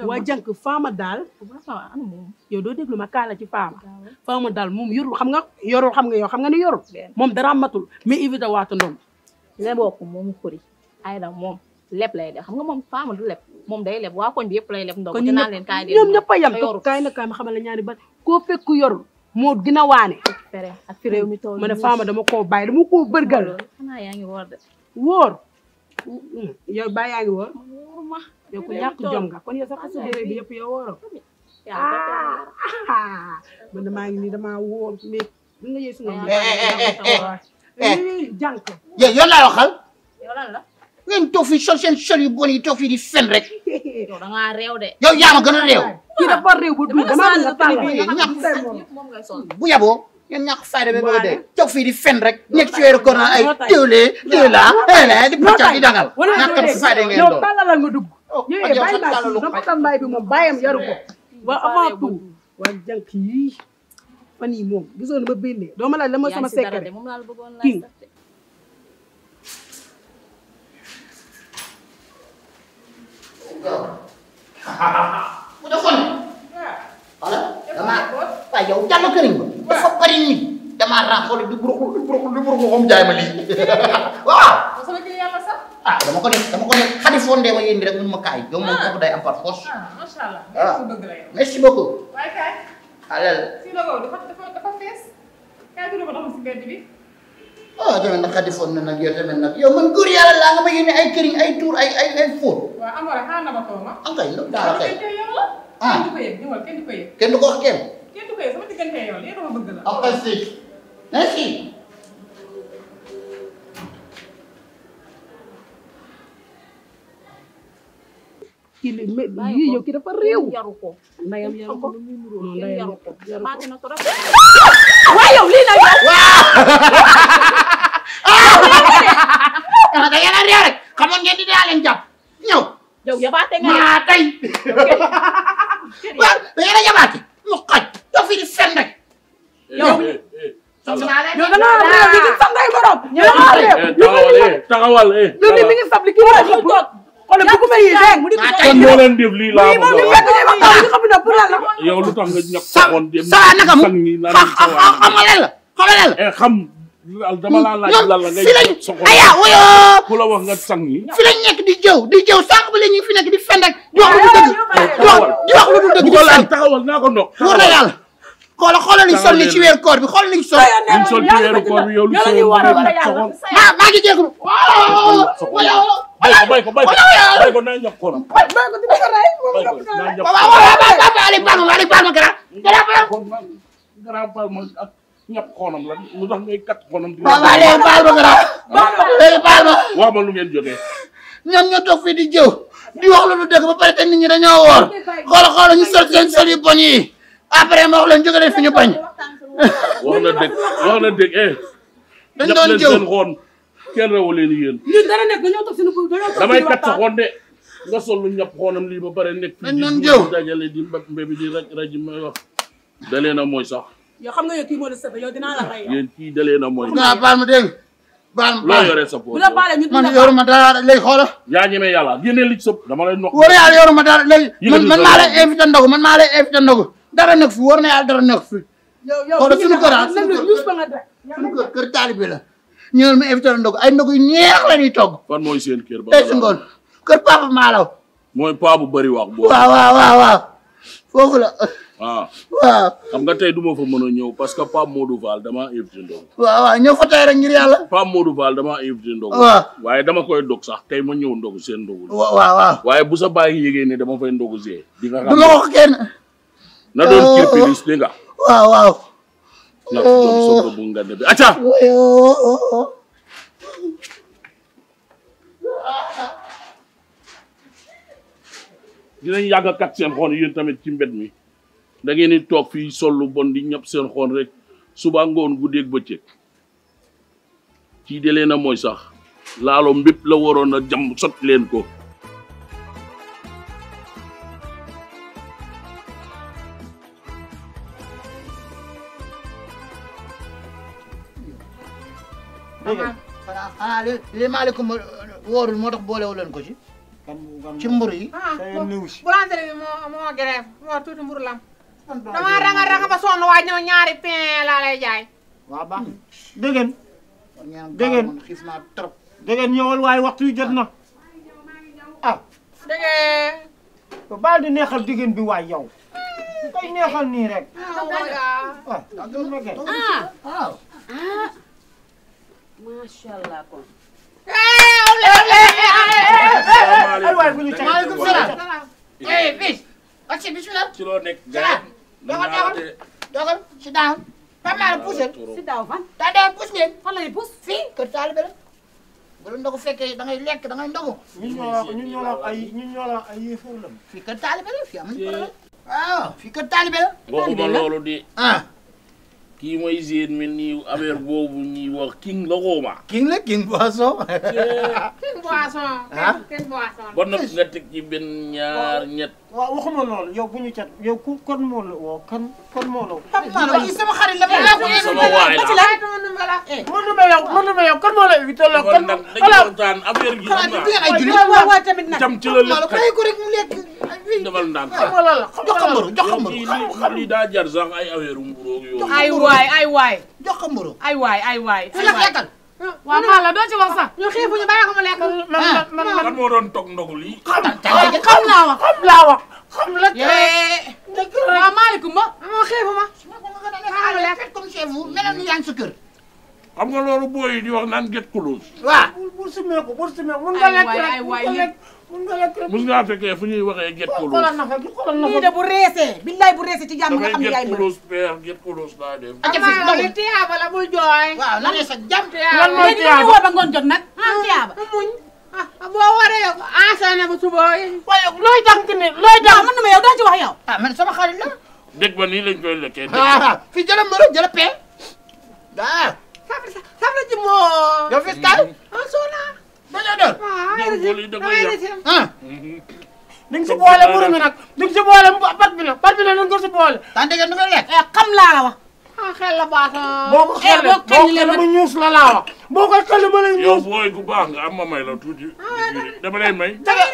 waa jànk faama daal yow doo déglu ma kaala ci faama daal moom yorul xam nga yow xam nga ni yorul moom dara matul mais éviter waata ndom leboo ko moomu xuri ay da moom leb lay def xam nga moom faama du leb moom day leb waa koñ bi yëpp lay leb ndox ci naan leen kaay ñoom ñëpp a yam to kaay na kaay ma xamal la ñaari ba koo fekk yorul moo gën a waane fere ak fi réew mi tool ma ne faama dama koo bàyyi dama koo bërgal xanaa yaa ngi woor de wóor yow bàyyi yaa ngi wóor wóoruma yow ku ñàkk jom nga kon yow sax sa jërë bi yëpp yow wóoroo man maa ngi nii damaa wóor mais li nga yëy su nga jànk yow laa waxal yow lan la ngeen toog fii sol seen sol yu bon yi toog fii di fen rek yow da ngaa réew de yow yaa ma gën a réew kii dafa réew bu dul damaa bëgg a tàllal moom ngay sol bu yaboo ngeen ñàkk fayda ba bëgg a dee toog fii di fen rek nekk ci weeru koor ay diwlee di paccal di dangal ñàkk fayda ngeen yow doon tàllalal nga dugg yow bàyyi naa ci dama tam mbaay bi moom bàyyam yaru ko wa avant tout waa jànk yi fan yi moom gisoon ma bénnee doo ma laaj la mooy sama secret moom laa la bëggoon kii bu defoon wala damaa waaye yow jàll këriñ ba dafa bari nit damaa raaxoole di buruxlu comme jaay ma lii waaw sama jël yàlla sax dama ko def xadi foon dee ma yéndi rek mun ma kaay yow moom kooku day am par force macha allah merci beaucoup waaye kaay alal si logo dafa fees kaay du ko dox si mbedd bi tamit nag xadi foon na nag yow tamit nag yow man góor yàlla laa nga ma yéene ay këriñ ay tuur ay fóot waaw amoo rek xaaral na ma tooma ankay lu daala kay kenn du ko yëg ñëwal kenn du ko yëg kenn du ko wax kenn kenn du ko yëg sama diggante yow lii dama bëgg la ok si merci kii yii yow kii dafa réew yaru ko ndayam yaru ko non ndayam yaru ko baati na trop waaye yow lii nag yow da ngeen a réew rek xamoon ngeen di daa leen jàpp ñëw yow yabaate nga maa tey waaw da ngeen a yabaate mu xaj doo fi di fen rek yow yow da ngaa réew di sa nday borom yow da ngaa réew taxawal yow ni mi ngi sabli kii waa ko toog xoolal bu ko may yi dégg kon moo leen def lii laa moom li fekk ne ma taw li xam ne pour la yow lu tax nga ñàkk saxoon dem saa naka mu xamalel la xam dama laa laaj lan la ngay soxla aya woyo ku la wax nga sang yi fi lañ nekk di jëw sànq ba léegi fi nekk di fen rek di wax lu dul dëgg di wax lu dul dëgg bu ko laal taxawal naa ko ndox wóor na yàlla xoolal liñ sol ni ci weeru koor bi xoolal liñ sol liñ sol ci weeru koor bi yow lu soxla maa ngi jégalu bay ko naa ñàkk ko nam grand palma ak ñàkk xoonam la lu tax ngay kat xoonam di baal ma wax ma lu ngeen jotee ñoom ñoo toog fii di jëw di wax lu dëgg ba pare te nit ñi dañoo woor xoolal ñu sol seen sol yu bon yi après ma wax leen jóge leen fi ñu bañ wax na dëgg dañ doon jëw seen xoon kenn rewu leen yéen ñun dara nekk dañoo toog suñu damay kat sa xoon de nga sol lu ñàpp xoonam lii ba pare nekk dañ doon jëw dajale di mbéb bi di raj may wax da leen a mooy sax yow xam nga yow kii moo la sëb yow dinaa la rey yéen kii da leen a mooy nga baal ma dégg baal ma loo yore sa poche bu la baale ñun man yoruma dara léegi xoolal yaa ñeme yàlla génne li sëb dama lay noq wóor na yàlla yoruma dara léegi man maa lay invité ndogu dara nekk fi wóor na yàlla dara nekk fi xoolal suñu kër taalibe la ñëwal ma invité ndogu ay ndogu yu neex la ñuy togg fan mooy seen kër ba tey si ngoon kër papa Malaw mooy paa bu bëri wax boo waaw foofu la waaw xam nga tey du ma fa mën a ñëw parce que Pape Modou Fall dama invité ndogu waaw ñëw fa tey rek ngir yàlla Pape Modou Fall dama invité ndogu waaw waaye dama koy dog sax tey ma ñëw ndogu seen ndogu waaw waaye bu sa bàyyi yégée ne dama fay ndogu see di nga xam du ma wax kenn na doon kirpilis di nga waaw na doon soog bu nga ne bi acca dinañ yàgg a kat seen xoon yéen tamit ci mbed mi da ngeen di toog fii sol lu bon di ñëpp seen xoon rek suba ngoon guddeeg bëccëg ci de leen a mooy sax laalo mbépp la waroon a jam sot leen ko xanaa li maaleykum wóorul moo tax boolewu leen ko ci ci mburu yi boulangerie bi moo grève moo tuuti mburu lam dama ranga ba sonn waa ñëw ñaari pain laa lay jaay waaw baax dégg ngeen xiif naa trop dégg ngeen ñëwal waaye waxtu yu jot na ah dégg baal di neexal diggéen bi waay yow koy neexal nii rek macha allah kon. ay waay bu ñu teg maaleykum salaam bis ak bismillah ci loo nekk gars dogal si daaw Pape Malick puusal si daaw fan. daa dee puus leen fan la ñuy puus. fii kër taalibe la bu la ndogu fekkee da ngay lekk da ngay ndogu ñun ñoo la ay yéefar la fii kër taalibe la fii amuñu problème waaw fii kër taalibe la waxuma loolu de ah kii mooy géen mi nii affaire boobu ñuy wax king la xooma king la king boisson king boisson king boisson ba nag nga teg ci benn ñaar ñett waaw waxuma loolu yow bu ñu cat yow kon moo la woo kan moo la woo Pape Malick kii sama xarit la sama waay la mën na ma yow kan moo la invité la kon nag dañu waxtaan affaire gi xam nga ay jullit waaw waaw tamit nag. jam ci la lépp bàyyi ko rek mu lekk defal ndànk jox ko mburu jox ko mburu lii daa jar sax ay affaire mburoog yooyu ay waay jox ko mburu ay waay fi la fekkal waaw maa la doo ci wax sax ñu xiifuñu bàyyi ko mu lekk kan moo doon toog ndogul yi xam naa wax xam la waaw maaleykum ma moo xiifu ma comme chez vous mel ni yaa ngi sa kër xam nga loolu booy yi di wax naan get close waaw bul simee ko mun nga lekk rek mun nga lekk rek mus ngaa fekkee fu ñuy waxee get close xoolal na fa lii de bu reesee billaay bu reesee ci jàmm nga xam ne damay yaay get mën. close père get close laa def maa li tiyaaba la bul jooy waaw na ne sa jàmm lan mooy léegi dañuy woo ba ngoon jot nag. tiyaaba. muñ boo waree enchaîné bu suba waaye looy tànk ni looy waaw mën na ma yow doo ci wax yow. ah man sama xarit la dégg ba nii lañ koy lekkee fii jëla mburu jëla pee saf la ci moo yow fis kaay soona dañoo doon bool yi da koy yàq di nga si boole mburu mi nag di nga si boole pat bi nag da nga ko si boole tante ngeen du nga lekk xam laa la wax. xel la baax boo ko xellee ma ñuus la laa wax boo ko xellee ma lay yow ñuus booy gu baax nga am ma may la tuuti dama lay may damay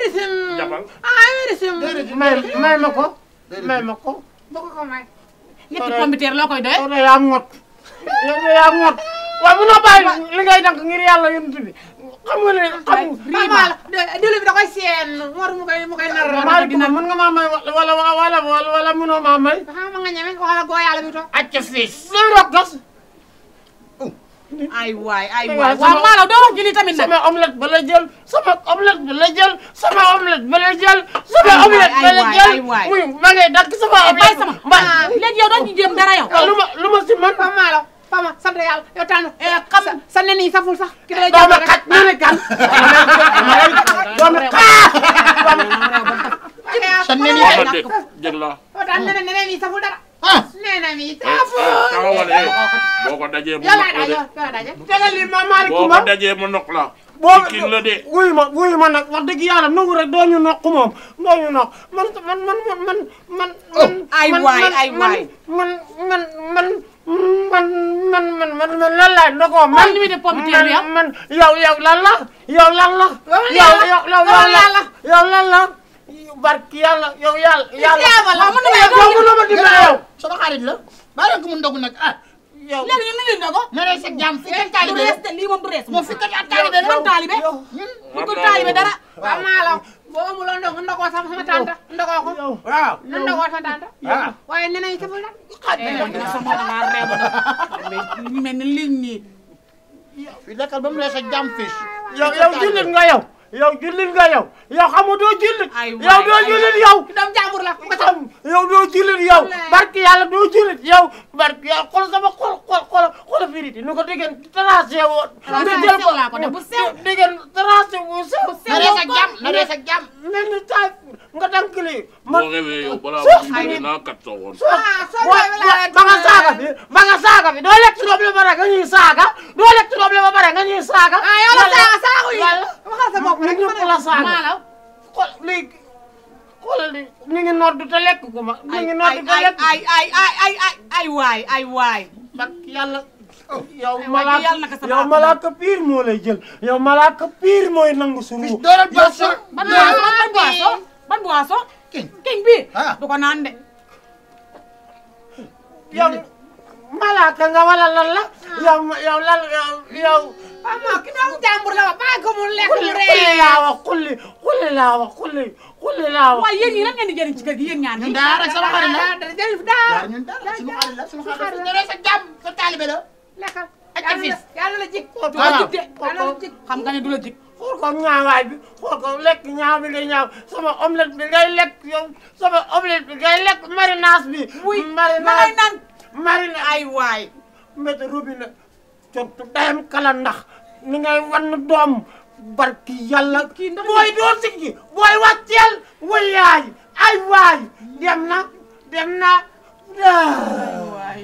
risim jabal damay risim may ma ko bu ko may ñetti pompiteer loo koy doyee. yow de yaa ngot waaye munoo bàyyi li ngay dank ngir yàlla yonent bi xam nga ne diwlin bi da koy seen war mu koy nar maa mën nga maa may wala munoo maa may xam nga ñeme wala goo yàlla bi to acca fis loolu rok gas ay waay waaw maalaw doo wax julli tamit nag. sama omelette ba la jël sama omelette ba la jël sama omelette ba la jël sama omelette ba la jël muy ma ngay dakk sama bàyyi omelette sama léegi yow doo ci jéem dara yow. lu ma si man Fama sant yàlla yow tànn xam sa nen yi saful sax ki lay dooma xaj ñu ne kan dooma sa nen yi ma dégg dégg la yow tànn nen yi saful dara nen yi taxawal boo ko dajee mu noq la de tegal li ma maaleykum boo ko dajee mu noq la boo king la de wuyu ma nag wax dëgg yàlla nangu rek doo ñu noq moom doo ñu noq man ay waay man lan laay ndogoo man li muy def pompiteer bi yow lan la yow lan la barki yàlla yow yàlla mën na ma dimbale yow sama xarit la bàyyi leen ko mu ndogu nag léegi ñun li ñuy ndogo. na rees ak jàmm fi kër taalibe du rees de lii moom du rees. moom fi kër taalibe la man taalibe bu ko taalibe dara. waaw maa la boo amuloo ndogoo sama tante ndogoo ko waaw na ndogoo sa tante waaye nee nañu saful nag sama dangaa reebu nag ñu mel ni liñ ñii. fi lekkal ba mu rees ak jàmm fis yow jullit nga yow xamu doo jullit ay yow doo jullit yow doom jàmbur la yow doo jullit yow barki yàlla doo jullit yow barki yàlla xool sama xool firiti nu ko déggeen tracé woon nga jël ko laa ko def bu sew déggeen tracé wu sew na rees ak jàmm mel ni taay nga dank lii boo xewee yow balaa ma ñu naa kat sa woon ba nga saaga bi doo lekk ci roble ba pare nga ñuy saaga doo lekk ci roble ba pare nga ñuy saaga yow la saaga yi waxal sa bopp rek ñëpp la saaga xool léegi xoolal li ñu ngi noddu te lekk ko ma ñu ngi noddu te lekk ay waay bak yàlla yow malaaka piir moo lay jël yow malaaka piir mooy nangu sunu dooral boisson ban boisson king bi du ko naan de yow malaaka nga wala lan la yow lan yow ki doom jàmbur la ba ko mu lekk mu xulli laa wax xulli laa wax xulli laa wax waaye yéen ñi lan ngeen di jëriñ ci kër gi yéen ñaan ñun daara sama xarit la jërëjëf daa ñun daara suñu xarit la suñu xarit la sa jàmm sa taalibe la lekkal ak fils yàlla la jik du la jig de xam nga ne du la jig xool ko ñaawaay bi xool ko lekk ñaaw bi ngay ñaaw sama omelette bi ngay lekk yow sama omelette bi ngay lekk marinage bi ngay naan marine ay waay mbete robinet cottu dayam kala ndax ni ngay wann doom barki yàlla booy doo siggi booy wàcceel wayaay ay waay dem na waay